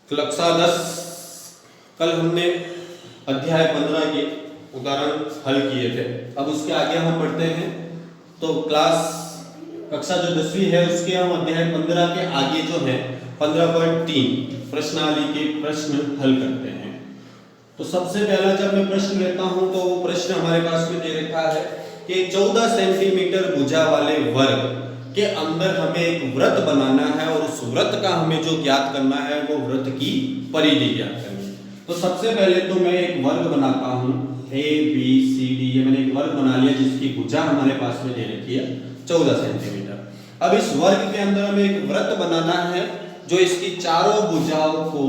कक्षा 10 कल हमने अध्याय 15 के उदाहरण हल किए थे। अब उसके आगे हम बढ़ते हैं तो कक्षा जो 10वीं है उसके हम अध्याय 15 के आगे जो है 15.3 प्रश्नावली के प्रश्न हल करते हैं। तो सबसे पहला जब मैं प्रश्न लेता हूं तो वो प्रश्न हमारे पास में दे रखा है कि 14 सेंटीमीटर भुजा वाले वर्ग के अंदर हमें एक वृत्त बनाना है और उस वृत्त का हमें जो ज्ञात करना है वो वृत्त की परिधि ज्ञात करनी है। तो सबसे पहले तो मैं एक वर्ग बनाता हूं ए बी सी डी, ये मैंने एक वर्ग बना लिया जिसकी भुजा हमारे पास में दे रखी है 14 सेंटीमीटर। अब इस वर्ग के अंदर हमें एक वृत्त बनाना है जो इसकी चारों भुजाओं को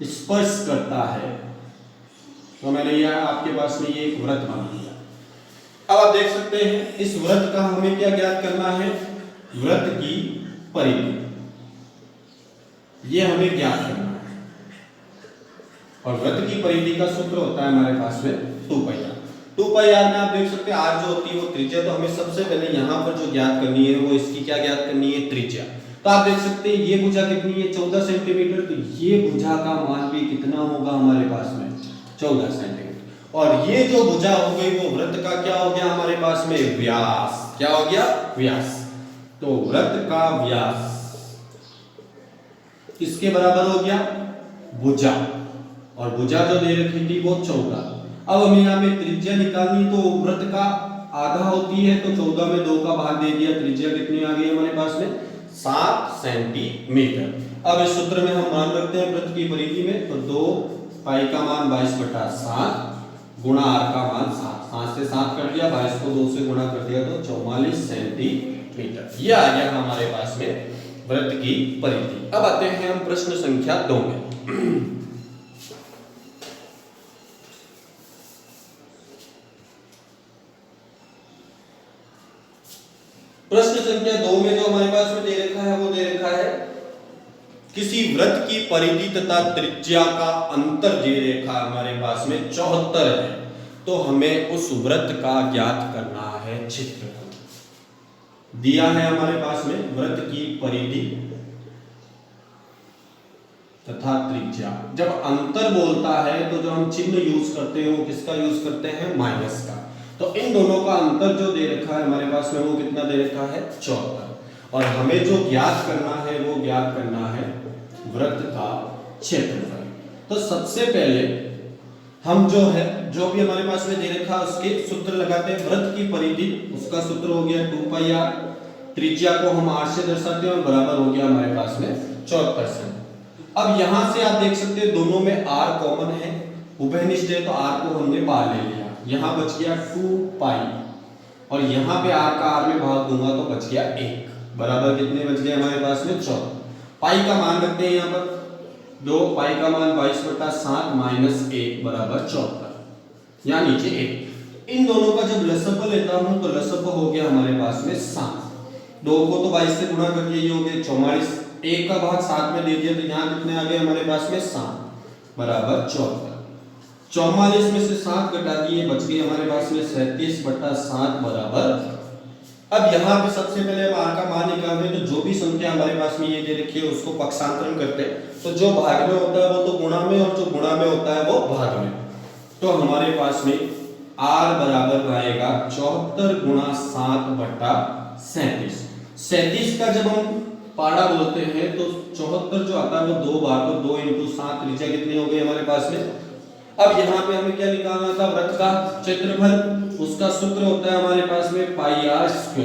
स्पर्श करता है। तो मैंने यह आपके पास में ये एक वृत्त बना लिया। अब आप देख सकते हैं इस वृत्त का हमें क्या ज्ञात करना है, वृत्त की परिधि, ये हमें ज्ञात करना है। और वृत्त की परिधि का सूत्र होता है हमारे पास में 2πr में आप देख सकते हैं r जो होती है वो त्रिज्या। तो हमें सबसे पहले यहाँ पर जो ज्ञात करनी है वो इसकी क्या ज्ञात करनी है, त्रिज्या। तो आप देख सकते हैं ये भुजा कितनी है, 14 सेंटीमीटर। तो ये भुजा का मान भी कितना होगा हमारे पास में, 14 सेंटीमीटर। और ये जो भुजा हो गई वो वृत्त का क्या हो गया हमारे पास में, व्यास। क्या हो गया, व्यास। तो वृत्त का व्यास किसके बराबर हो गया, भुजा। और भुजा जो दे रखी थी वो 14। अब हमें यहाँ पे त्रिज्या निकालनी, तो वृत्त का आधा होती है तो 14 में 2 का भाग दे दिया, त्रिज्या कितनी आ गई हमारे पास में, 7 सेंटीमीटर। अब इस सूत्र में हम मान रखते हैं वृत्त की परिधि में, तो 2 पाई का मान 22/7 गुणा r का मान 7, 7 से 7 कर दिया, 22 को 2 से गुणा कर दिया तो 44 सेंटीमीटर। ये आ गया हमारे पास में वृत्त की परिधि। अब आते हैं हम प्रश्न संख्या 2 में। प्रश्न संख्या 2 में जो हमारे पास में दे रखा है वो दे रखा है किसी वृत्त की परिधि तथा त्रिज्या का अंतर दे रखा हमारे पास में 74 है। तो हमें उस वृत्त का ज्ञात करना है क्षेत्रफल। दिया है हमारे पास में वृत्त की परिधि तथा त्रिज्या। जब अंतर बोलता है तो जो हम चिन्ह यूज करते हैं वो किसका यूज करते हैं, माइनस का। तो इन दोनों का अंतर जो दे रखा है हमारे पास में वो कितना दे रखा है, 74। और हमें जो ज्ञात करना है वो ज्ञात करना है वृत्त का क्षेत्रफल। तो सबसे पहले हम जो है जो भी हमारे पास में दे रखा है उसके सूत्र लगाते हैं। वृत्त की परिधि उसका सूत्र हो गया 2πr, त्रिज्या को हम r से दर्शाते हैं और बराबर हो गया हमारे पास में 74। अब यहां से आप देख सकते हैं दोनों में r कॉमन है, उभयनिष्ठ है, तो r को हमने बाहर ले लिया। यहां बच गया 2π और यहां पे r का r में भाग दूंगा तो बच गया 1, बराबर कितने बच गए हमारे पास में, 14। पाई का मान रखते हैं यहाँ पर 2, पाई का मान 22/7 माइनस 1 बराबर 74, यहाँ नीचे 1। इन दोनों का जब लसअप लेता हूं तो लसअप हो गया हमारे पास में 7। 2 को तो 22 से गुणा कर दिया, ये हो गया 44, 1 का भाग 7 में दे दिया तो यहाँ कितने आ गए हमारे पास में 7 बराबर 74। 44 में से 7 घटा दिए, बच गए हमारे पास में 37/7 बराबर। अब यहाँ पे सबसे पहले हम r का मान निकालते हैं। तो जो भी संख्या हमारे पास में ये दे रखी है उसको पक्षांतरण करते हैं। तो जो भाग में होता है वो तो गुणा में और जो गुणा में होता है वो भाग में। तो हमारे पास में r बराबर आएगा 74 गुणा 7/37। 37 का जब हम पाड़ा बोलते हैं तो 74 जो आता है वो 2 बार, तो 2 × 7 त्रिज्या कितनी हो गई हमारे पास में। अब यहाँ पे हमें क्या निकालना था, वृत्त का क्षेत्रफल। उसका सूत्र होता है हमारे पास में πr²।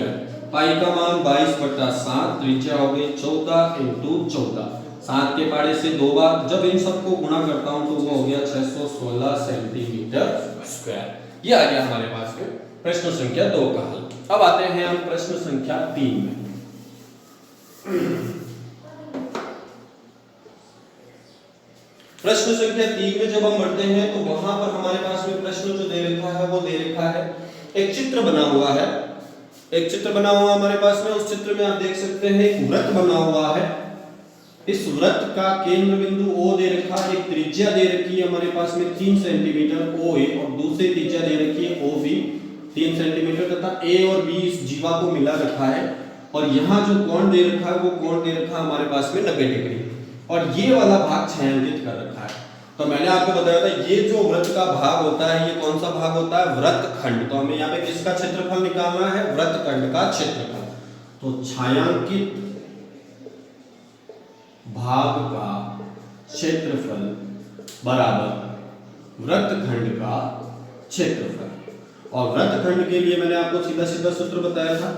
पाई का मान 22/7, त्रिज्या हो गई 14 × 14, 7 के पाड़े से 2 बार। जब इन सबको गुणा करता हूं तो वो हो गया 616 सेंटीमीटर²। ये आ गया हमारे पास में प्रश्न संख्या 2 का हल। अब आते हैं हम प्रश्न संख्या 3 में। प्रश्न संख्या 3 में जब हम बढ़ते हैं तो वहां पर हमारे पास में प्रश्न जो दे रखा है वो दे रखा है एक चित्र बना हुआ है। एक चित्र बना हुआ हमारे पास में, उस चित्र में आप देख सकते हैं एक वृत्त बना हुआ है। इस वृत्त का केंद्र बिंदु O दे रखा है, एक त्रिज्या दे रखी है हमारे पास में 3 सेंटीमीटर OA और दूसरी त्रिज्या दे रखी है OB 3 सेंटीमीटर तथा A और B इस जीवा को मिला रखा है और यहाँ जो कोण दे रखा है वो कोण दे रखा है हमारे पास में 90 डिग्री, और ये वाला भाग छायांकित कर रखा है। तो मैंने आपको बताया था ये जो वृत्त का भाग होता है ये कौन सा भाग होता है, वृत्तखंड। तो हमें यहाँ पे किसका क्षेत्रफल निकालना है, वृत्तखंड का क्षेत्रफल। तो छायांकित भाग का क्षेत्रफल बराबर वृत्तखंड का क्षेत्रफल। और वृत्तखंड के लिए मैंने आपको सीधा सीधा सूत्र बताया था,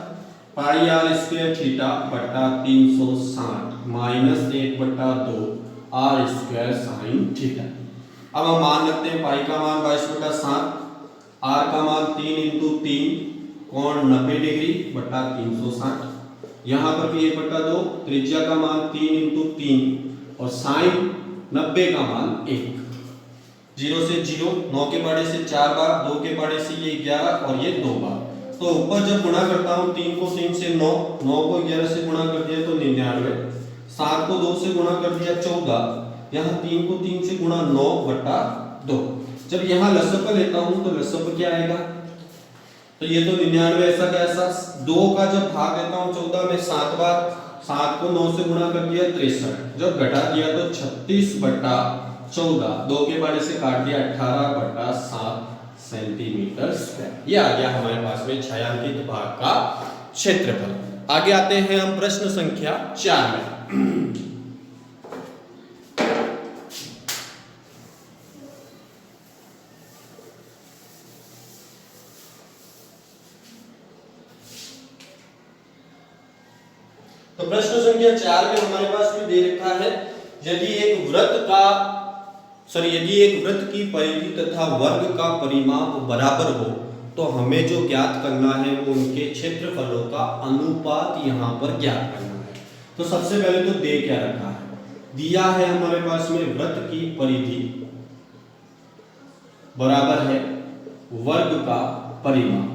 पाई आर स्क्वायर थीटा बटा 360 minus 1/2 R square sine theta. अब हम मान रखते हैं पाई का मान 22/7, आर का मान 3 × 3 कोण 90 डिग्री बटा 360, यहाँ पर भी 1/2, त्रिज्या का मान 3 × 3 और साइन 90 का मान 1। 0 से 0, 9 के पाड़े से 4 बार, 2 के पाड़े से ये 11 और ये 2 बार। तो ऊपर जब गुणा करता हूँ 3 को 3 से 9, 9 को 11 से गुणा कर दिया तो 99, 7 को 2 से गुणा कर दिया 14, यहाँ 3 को 3 से गुणा 9/2। जब यहाँ लसअ लेता हूँ तो लसअ क्या आएगा, तो ये तो 99 ऐसा का ऐसा, 2 का जब भाग लेता हूँ 14 में 7 बार, 7 को 9 से गुणा कर दिया 63, जब घटा दिया तो 36/14, 2 के पाड़े से काट दिया 18/7 सेंटीमीटर स्क्वायर। ये आ गया हमारे पास में छायांकित भाग का क्षेत्रफल। आगे आते हैं हम प्रश्न संख्या 4 में। तो प्रश्न संख्या 4 में हमारे पास में दे रखा है, यदि एक वृत्त की परिधि तथा वर्ग का परिमाप बराबर हो तो हमें जो ज्ञात करना है वो उनके क्षेत्रफलों का अनुपात यहाँ पर ज्ञात करना है। तो सबसे पहले तो दे क्या रखा है, दिया है हमारे पास में वृत्त की परिधि बराबर है वर्ग का परिमाप,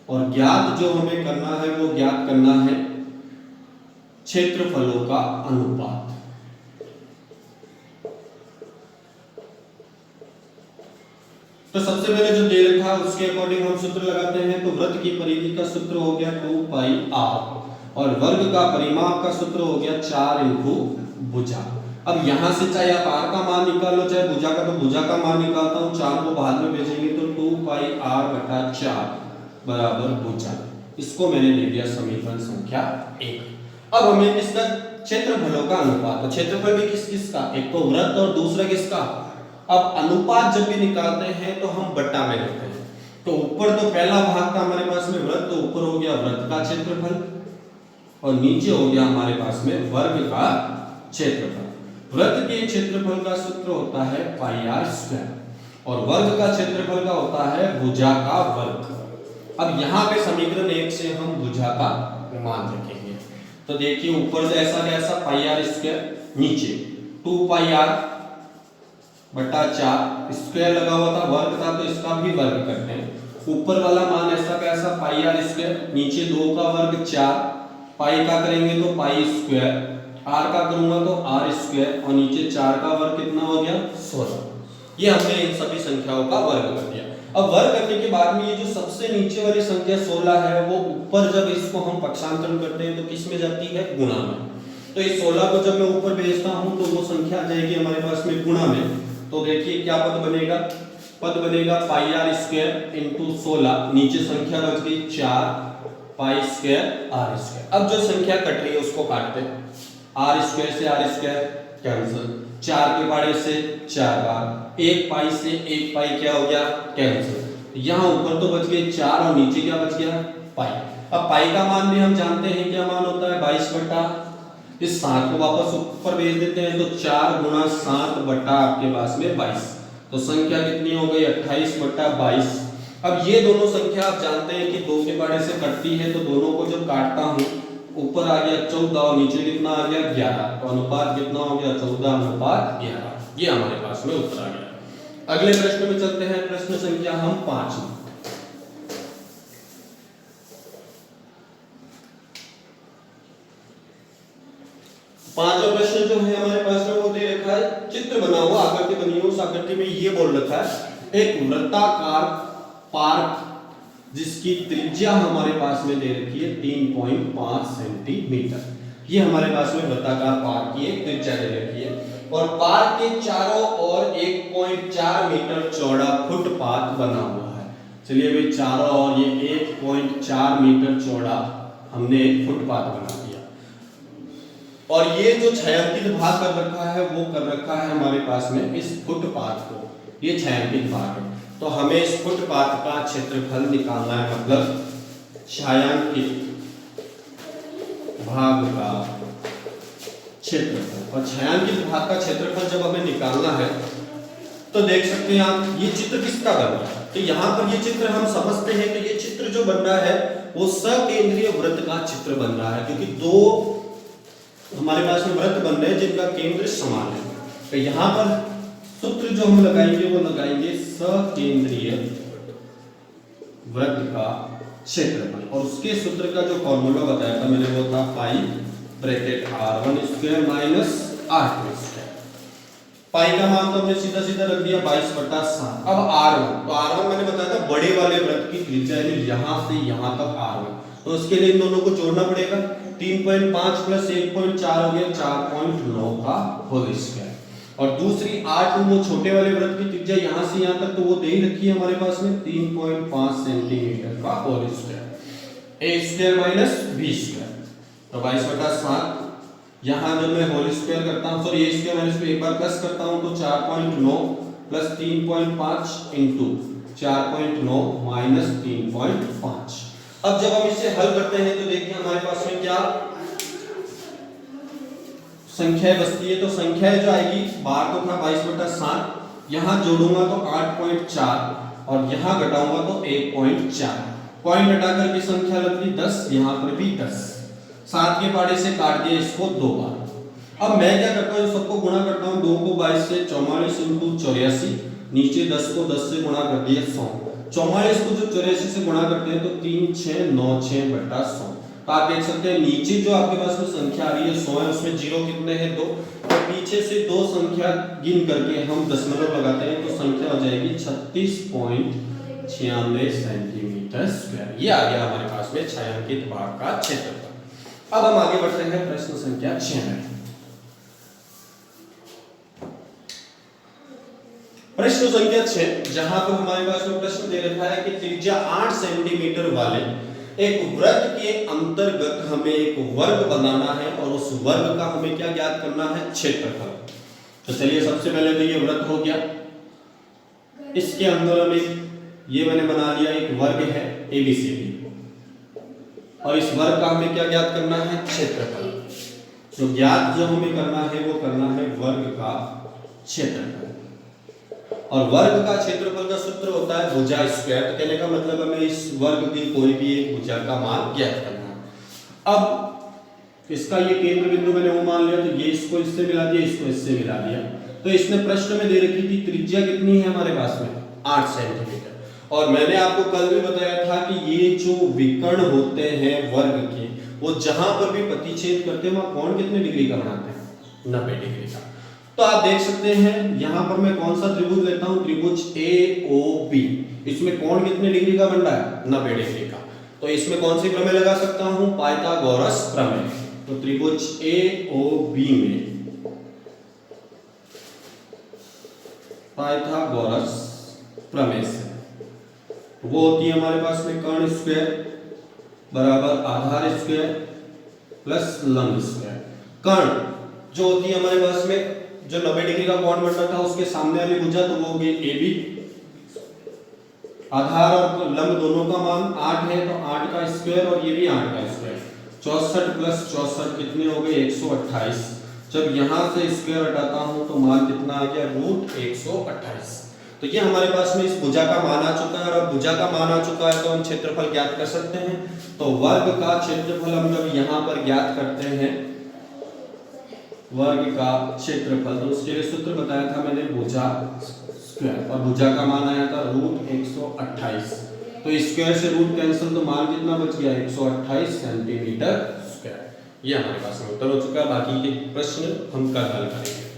और ज्ञात जो हमें करना है वो ज्ञात करना है क्षेत्रफलों का अनुपात। तो सबसे पहले जो दे रखा है उसके अकॉर्डिंग हम सूत्र लगाते हैं। तो वृत्त की परिधि का सूत्र हो गया 2πr और वर्ग का परिमाप का सूत्र हो गया 4 × भुजा। अब यहां से चाहे आप r का मान निकालो चाहे भुजा का, तो भुजा का मान निकालता हूं, 4 को बाद में भेजेंगे तो 2πr/4 बराबर भुजा। इसको मैंने ले लिया समीकरण संख्या 1। अब हमें किसका क्षेत्रफलों का अनुपात, तो क्षेत्रफल भी किस किस का, एक तो वृत्त और दूसरा किसका। अब अनुपात जब भी निकालते हैं तो हम बट्टा में लेते हैं। तो ऊपर तो पहला भाग था हमारे पास में वृत्त, तो ऊपर हो गया वृत्त का क्षेत्रफल और नीचे हो गया हमारे पास में वर्ग का क्षेत्रफल। वृत्त के क्षेत्रफल का सूत्र होता है πr² और वर्ग का क्षेत्रफल का होता है भुजा का वर्ग। अब यहाँ पे समीकरण 1 से हम भुजा का मान रखेंगे। तो देखिए ऊपर ऐसा कैसा πr², नीचे 2πr/4 स्क्वायर लगा हुआ था, वर्ग था तो इसका भी वर्ग करते हैं। ऊपर वाला मान ऐसा कैसा πr², नीचे 2 का वर्ग 4, पाई का करेंगे तो π², r का करूंगा तो r² और नीचे 4 का वर्ग कितना हो गया 16। ये हमने इन सभी संख्याओं का वर्ग कर दिया। अब वर्ग करने के बाद में ये जो सबसे नीचे वाली संख्या 16 है वो ऊपर जब इसको हम पक्षांतरण करते हैं तो किस में जाती है, गुणा में। तो इस 16 को जब मैं ऊपर भेजता हूं तो वो संख्या आ जाएगी हमारे पास में गुणा में। तो देखिए क्या पद बनेगा, पद बनेगा πr² × 16, नीचे संख्या बच गई 4π² r²। अब जो संख्या कट रही है उसको काटते हैं, r² से r² कैंसिल, 4 के पाड़े से 4 बार, 1 पाई से 1 पाई क्या हो गया कैंसिल। यहाँ ऊपर तो बच गए 4 और नीचे क्या बच गया पाई। अब पाई का मान भी हम जानते हैं क्या मान होता है 22/, इस 7 को वापस ऊपर भेज देते हैं तो 4 × 7 आपके पास में 22, तो संख्या कितनी हो गई 28/22। अब ये दोनों संख्या आप जानते हैं कि 2 के पाड़े से कटती है, तो दोनों को जब काटता हूँ ऊपर आ गया 14 और नीचे कितना आ गया 11, तो अनुपात कितना हो गया 14/11। ये हमारे पास में उत्तर आ गया। अगले प्रश्न में चलते हैं, प्रश्न संख्या हम 5 में। पांचवा प्रश्न जो है हमारे पास में वो दे रखा है, चित्र बना हुआ आकृति बनी हुई, उस आकृति में ये बोल रखा है एक वृत्ताकार पार्क जिसकी त्रिज्या हमारे पास में दे रखी है 3.5 सेंटीमीटर। ये हमारे पास में वृत्ताकार पार्क की एक त्रिज्या दे रखी है और पार्क के चारों ओर 1.4 मीटर चौड़ा फुटपाथ बना हुआ है। चलिए भाई, चारों ओर ये 1.4 मीटर चौड़ा हमने एक फुटपाथ बना दिया और ये जो छायांकित भाग कर रखा है वो कर रखा है हमारे पास में इस फुटपाथ को, ये छायांकित भाग है। तो हमें इस फुटपाथ का क्षेत्रफल निकालना है, मतलब छायांकित भाग का क्षेत्रफल। और छायांकित भाग का क्षेत्रफल जब हमें निकालना है तो देख सकते हैं आप, ये चित्र किसका बन रहा है। तो यहाँ पर ये चित्र हम समझते हैं कि ये चित्र जो बन रहा है वो सकेंद्रीय वृत्त का चित्र बन रहा है, क्योंकि दो हमारे पास में वृत्त बन रहे हैं जिनका केंद्र समान है। तो यहाँ पर सूत्र जो हम लगाएंगे वो लगाएंगे सकेंद्रीय वृत्त का क्षेत्रफल, और उसके सूत्र का जो फॉर्मूला बताया था मैंने वो था pi bracket r1 square minus r2 square. Pi का मान तो हमने सीधा सीधा रख दिया 22/7। अब r1, तो r1 मैंने बताया था बड़े वाले वृत्त की त्रिज्या है, यहां से यहां तक r1, तो उसके लिए इन दोनों को जोड़ना पड़ेगा। 3.5 प्लस 1.4 हो गया 4.9 का होल स्क्वायर। और दूसरी r2 वो छोटे वाले वृत्त की त्रिज्या यहां से यहां तक तो वो दे ही रखी है हमारे पास में 3.5 सेंटीमीटर का whole square. a square minus b square, तो 22/7। यहाँ जब मैं होल स्क्वायर करता हूँ, सॉरी a स्क्वायर माइनस एक बार प्लस करता हूँ तो 4.9 प्लस 3.5 इंटू 4.9 माइनस 3.5। अब जब हम इसे हल करते हैं तो देखिए हमारे पास में क्या संख्या बचती है। तो संख्या जो आएगी, बार तो था 22/7, यहाँ जोड़ूंगा तो 8.4 और यहाँ घटाऊंगा तो 1.4। पॉइंट हटा करके संख्या लगती 10, यहाँ पर भी 10। 7 के पाड़े से काट दिया इसको 2 बार। अब मैं क्या करता हूँ, सबको गुणा करता हूँ। 2 को 22 से 44 इंटू 84, नीचे 10 को 10 से गुणा कर दिया 100। 44 को जो 84 से गुणा करते हैं तो 3696/100। तो आप देख सकते हैं नीचे जो आपके पास में संख्या आ रही है 100 है, उसमें जीरो कितने हैं 2, तो पीछे से 2 संख्या गिन करके हम दशमलव लगाते हैं तो संख्या हो जाएगी 36.96 सेंटीमीटर स्क्वायर। ये आ गया हमारे पास में छायांकित भाग का क्षेत्रफल। अब हम आगे बढ़ते हैं प्रश्न संख्या 6 में। प्रश्न संख्या 6, जहां पर हमारे पास में प्रश्न दे रखा है कि त्रिज्या 8 सेंटीमीटर वाले एक वृत्त के अंतर्गत हमें एक वर्ग बनाना है और उस वर्ग का हमें क्या ज्ञात करना है, क्षेत्रफल। तो चलिए सबसे पहले तो ये वृत्त हो गया, इसके अंदर हमें ये मैंने बना लिया एक वर्ग है ABCD, और इस वर्ग का हमें क्या ज्ञात करना है, क्षेत्रफल। तो ज्ञात जो हमें करना है वो करना है वर्ग का क्षेत्रफल, और वर्ग का क्षेत्रफल का सूत्र होता है भुजा स्क्वायर। तो कहने का मतलब हमें इस वर्ग की कोई भी एक भुजा का मान ज्ञात करना है। अब इसका ये केंद्र बिंदु मैंने वो मान लिया, तो ये इसको इससे मिला दिया, इसको इससे मिला दिया। तो इसने प्रश्न में दे रखी थी त्रिज्या कितनी है हमारे पास में 8 सेंटीमीटर, और मैंने आपको कल भी बताया था कि ये जो विकर्ण होते हैं वर्ग के, वो जहां पर भी प्रतिच्छेद करते हैं वहां कोण कितने डिग्री का बनाते हैं, 90 डिग्री का। तो आप देख सकते हैं यहां पर मैं कौन सा त्रिभुज लेता हूं, त्रिभुज AOB। इसमें कोण कितने डिग्री का बन रहा है, 90 डिग्री का। तो इसमें कौन सी प्रमेय लगा सकता हूं, पाइथागोरस प्रमेय। तो त्रिभुज AOB में पाइथागोरस प्रमेय से वो होती है हमारे पास में कर्ण स्क्वायर बराबर आधार स्क्वायर प्लस लंब स्क्वायर। कर्ण जो होती है हमारे पास में जो 90 डिग्री का कोण बन रहा था उसके सामने वाली भुजा, तो वो हो गई AB। आधार और लंब दोनों का मान 8 है, तो 8 का स्क्वायर और ये भी 8 का स्क्वायर। 64 प्लस 64 कितने हो गए, 128। जब यहां से स्क्वायर हटाता हूं तो मान कितना आ गया, √128। तो ये हमारे पास में इस भुजा का मान आ चुका है, और अब भुजा का मान आ चुका है तो हम क्षेत्रफल ज्ञात कर सकते हैं। तो वर्ग का क्षेत्रफल हम जब यहाँ पर ज्ञात करते हैं, वर्ग का क्षेत्रफल, तो उसके लिए सूत्र बताया था मैंने भुजा स्क्वायर, और भुजा का मान आया था √128। तो स्क्वायर से रूट कैंसिल, तो मान कितना बच गया, 128 सेंटीमीटर स्क्वायर। ये हमारे पास में उत्तर हो चुका है। बाकी के प्रश्न हम कल हल करेंगे।